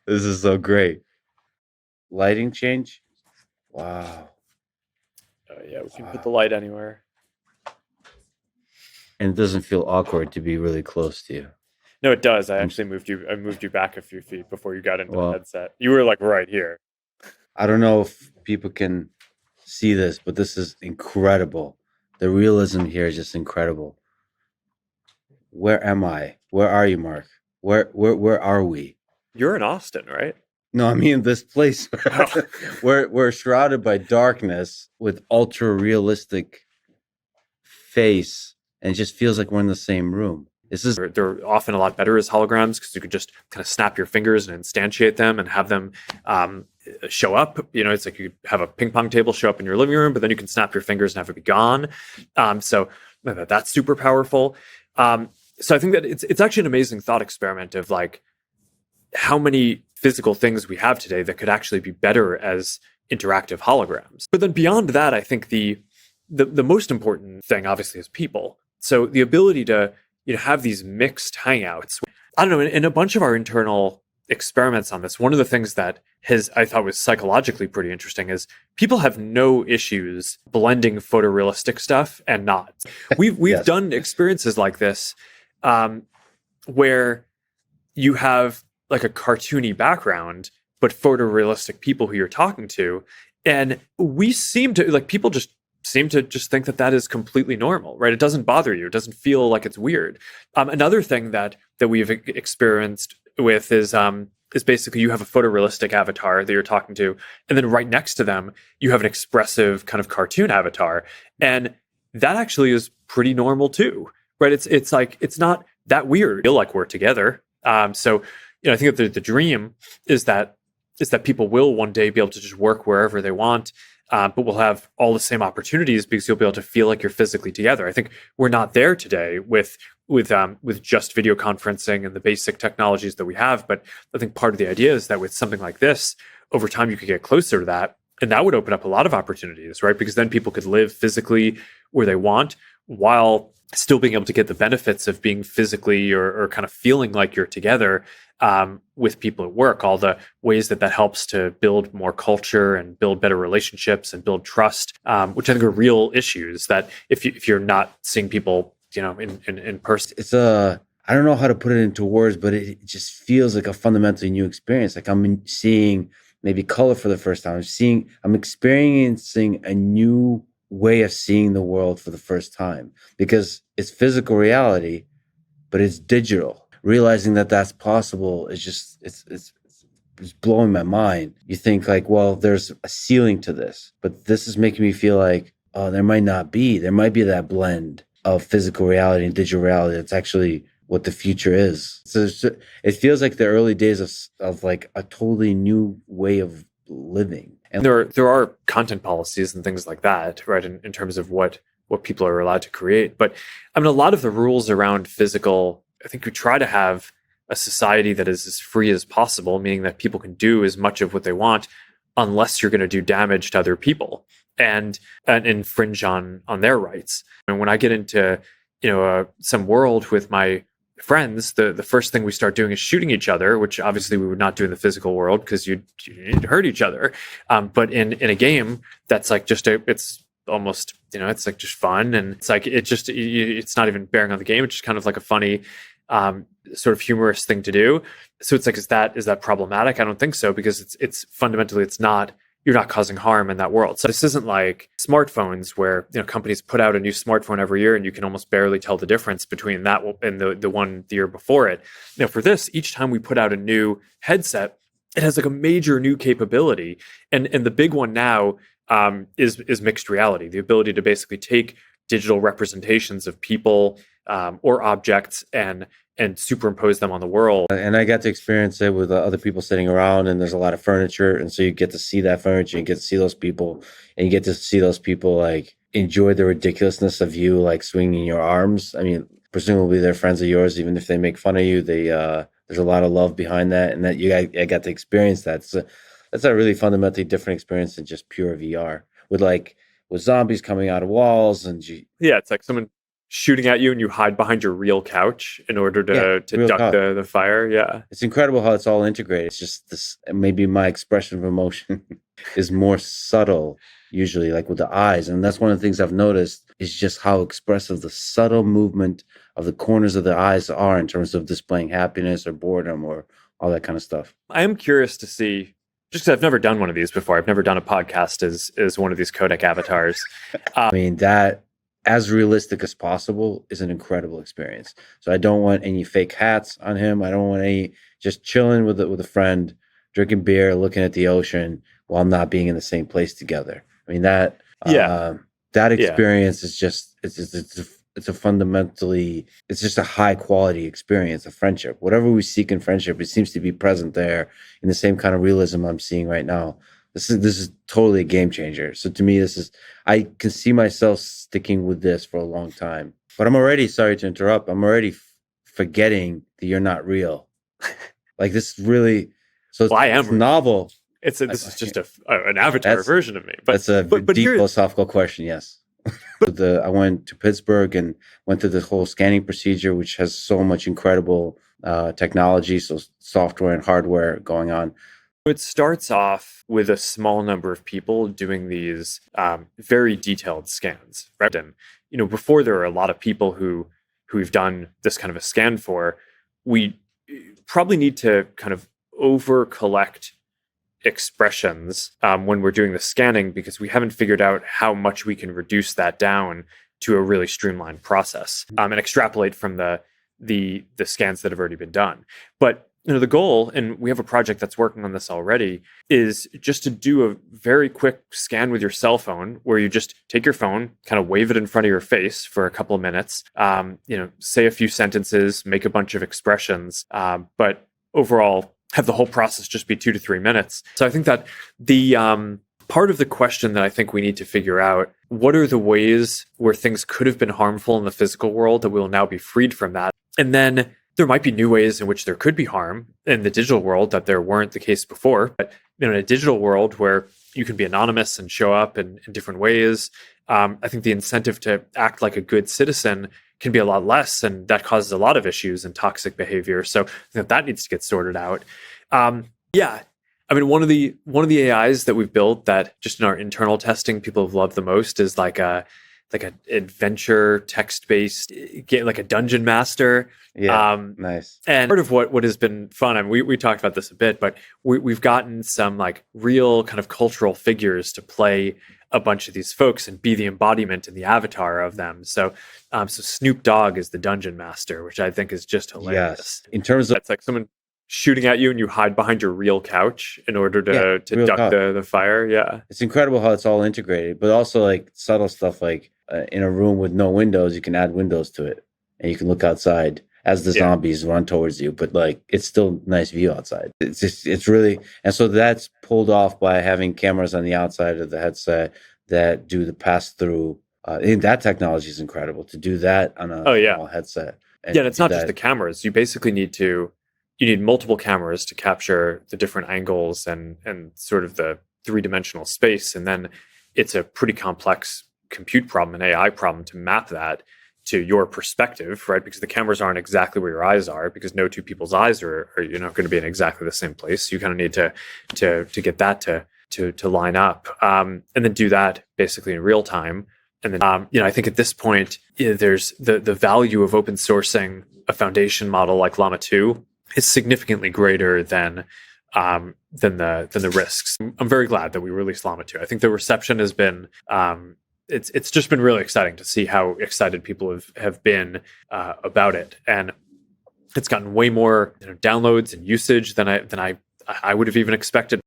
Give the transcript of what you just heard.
This is so great. Lighting change? Wow. Yeah, we can put the Wow. light anywhere. And it doesn't feel awkward to be really close to you. No, it does. I'm I moved you back a few feet before you got into the well, headset. You were like right here. I don't know if people can see this, but this is incredible. The realism here is just incredible. Where am I? Where are you, Mark? Where are we? You're in Austin, right? No, I mean this place. Oh. We're shrouded by darkness with ultra realistic face, and it just feels like we're in the same room. This is They're often a lot better as holograms because you could just kind of snap your fingers and instantiate them and have them show up. It's like you have a ping pong table show up in your living room, but then you can snap your fingers and have it be gone. So that's super powerful. So I think that it's actually an amazing thought experiment of like how many physical things we have today that could actually be better as interactive holograms. But then beyond that, I think the most important thing obviously is people. So the ability to have these mixed hangouts. I don't know, in a bunch of our internal experiments on this, one of the things that I thought was psychologically pretty interesting is people have no issues blending photorealistic stuff and not. We've yes. done experiences like this where you have like a cartoony background, but photorealistic people who you're talking to. And we seem to people just seem to just think that is completely normal, right? It doesn't bother you. It doesn't feel like it's weird. Another thing that we've experienced with is basically you have a photorealistic avatar that you're talking to, and then right next to them, you have an expressive kind of cartoon avatar. And that actually is pretty normal too, right? It's like, it's not that weird. I feel like we're together. So I think that the dream is that people will one day be able to just work wherever they want, but we'll have all the same opportunities because you'll be able to feel like you're physically together. I think we're not there today with just video conferencing and the basic technologies that we have, but I think part of the idea is that with something like this, over time you could get closer to that, and that would open up a lot of opportunities, right? Because then people could live physically where they want while still being able to get the benefits of being physically or kind of feeling like you're together with people at work, all the ways that helps to build more culture and build better relationships and build trust, which I think are real issues that if you're not seeing people, in person. It's I don't know how to put it into words, but it just feels like a fundamentally new experience. Like I'm seeing maybe color for the first time. I'm experiencing a new way of seeing the world for the first time because it's physical reality, but it's digital. Realizing that that's possible is just it's blowing my mind. You think like, well, there's a ceiling to this, but this is making me feel like, oh, there might not be. There might be that blend of physical reality and digital reality. That's actually what the future is. So it feels like the early days of like a totally new way of living. And there are content policies and things like that, right? In terms of what people are allowed to create. But I mean, a lot of the rules around physical, I think we try to have a society that is as free as possible, meaning that people can do as much of what they want, unless you're going to do damage to other people and infringe on their rights. And when I get into some world with my friends, the first thing we start doing is shooting each other, which obviously we would not do in the physical world because you need to hurt each other. But in a game, that's like it's almost, it's like just fun. And it's like, it's not even bearing on the game. It's just kind of like a funny sort of humorous thing to do. So it's like, is that problematic? I don't think so, because it's fundamentally, you're not causing harm in that world. So this isn't like smartphones where companies put out a new smartphone every year and you can almost barely tell the difference between that and the one the year before it. For this, each time we put out a new headset, it has like a major new capability. And the big one now is mixed reality, the ability to basically take digital representations of people or objects and superimpose them on the world. And I got to experience it with other people sitting around, and there's a lot of furniture, and so you get to see that furniture, you get to see those people, and you get to see those people like enjoy the ridiculousness of you like swinging your arms. I mean, presumably they're friends of yours, even if they make fun of you. There's a lot of love behind that, and that I got to experience that. So that's a really fundamentally different experience than just pure VR with zombies coming out of walls and yeah, it's like someone shooting at you and you hide behind your real couch in order Yeah, to real duck talk. the fire. Yeah. It's incredible how it's all integrated. It's just this, maybe my expression of emotion is more subtle, usually, like with the eyes. And that's one of the things I've noticed is just how expressive the subtle movement of the corners of the eyes are in terms of displaying happiness or boredom or all that kind of stuff. I am curious to see, just because I've never done one of these before. I've never done a podcast as one of these codec avatars. I mean, that as realistic as possible is an incredible experience. So I don't want any fake hats on him. I don't want any just chilling with a friend, drinking beer, looking at the ocean while not being in the same place together. I mean, that Yeah. that Yeah. experience is just it's a fundamentally, it's just a high quality experience of friendship. Whatever we seek in friendship, it seems to be present there in the same kind of realism I'm seeing right now. This is totally a game changer. So to me, I can see myself sticking with this for a long time. But I'm already, sorry to interrupt, I'm already forgetting that you're not real. Like this is really, so Well, I am it's novel. This is just an avatar That's- version of me. But That's a but deep here, philosophical question, yes. I went to Pittsburgh and went through the whole scanning procedure, which has so much incredible technology, so software and hardware going on. it starts off with a small number of people doing these very detailed scans, right? And before there are a lot of people who we've done this kind of a scan for, we probably need to kind of over collect expressions when we're doing the scanning, because we haven't figured out how much we can reduce that down to a really streamlined process and extrapolate from the scans that have already been done. But the goal, and we have a project that's working on this already, is just to do a very quick scan with your cell phone, where you just take your phone, kind of wave it in front of your face for a couple of minutes, say a few sentences, make a bunch of expressions, but overall have the whole process just be 2 to 3 minutes. So I think that the part of the question that I think we need to figure out, what are the ways where things could have been harmful in the physical world that we will now be freed from that? And then there might be new ways in which there could be harm in the digital world that there weren't the case before. But in a digital world where you can be anonymous and show up in different ways, I think the incentive to act like a good citizen can be a lot less, and that causes a lot of issues and toxic behavior. So I think that needs to get sorted out. I mean, one of the AIs that we've built that just in our internal testing people have loved the most is like an adventure text-based game, like a dungeon master. Yeah, nice. And part of what has been fun, I mean, we talked about this a bit, but we've gotten some like real kind of cultural figures to play a bunch of these folks and be the embodiment and the avatar of them. So Snoop Dogg is the dungeon master, which I think is just hilarious. Yes. In terms of, it's like someone shooting at you and you hide behind your real couch in order to duck the fire. Yeah. It's incredible how it's all integrated, but also like subtle stuff, like in a room with no windows, you can add windows to it and you can look outside as the zombies run towards you, but like it's still nice view outside. It's really, and so that's pulled off by having cameras on the outside of the headset that do the pass through. That technology is incredible to do that on a small headset. And it's not just the cameras. You basically you need multiple cameras to capture the different angles and sort of the three-dimensional space. And then it's a pretty complex compute problem, an AI problem, to map that to your perspective, right? Because the cameras aren't exactly where your eyes are, because no two people's eyes are going to be in exactly the same place. So you kind of need to get that to line up, and then do that basically in real time. And then I think at this point, there's the value of open sourcing a foundation model like Llama 2 is significantly greater than the risks. I'm very glad that we released Llama 2. I think the reception has been it's just been really exciting to see how excited people have been about it, and it's gotten way more downloads and usage than I would have even expected.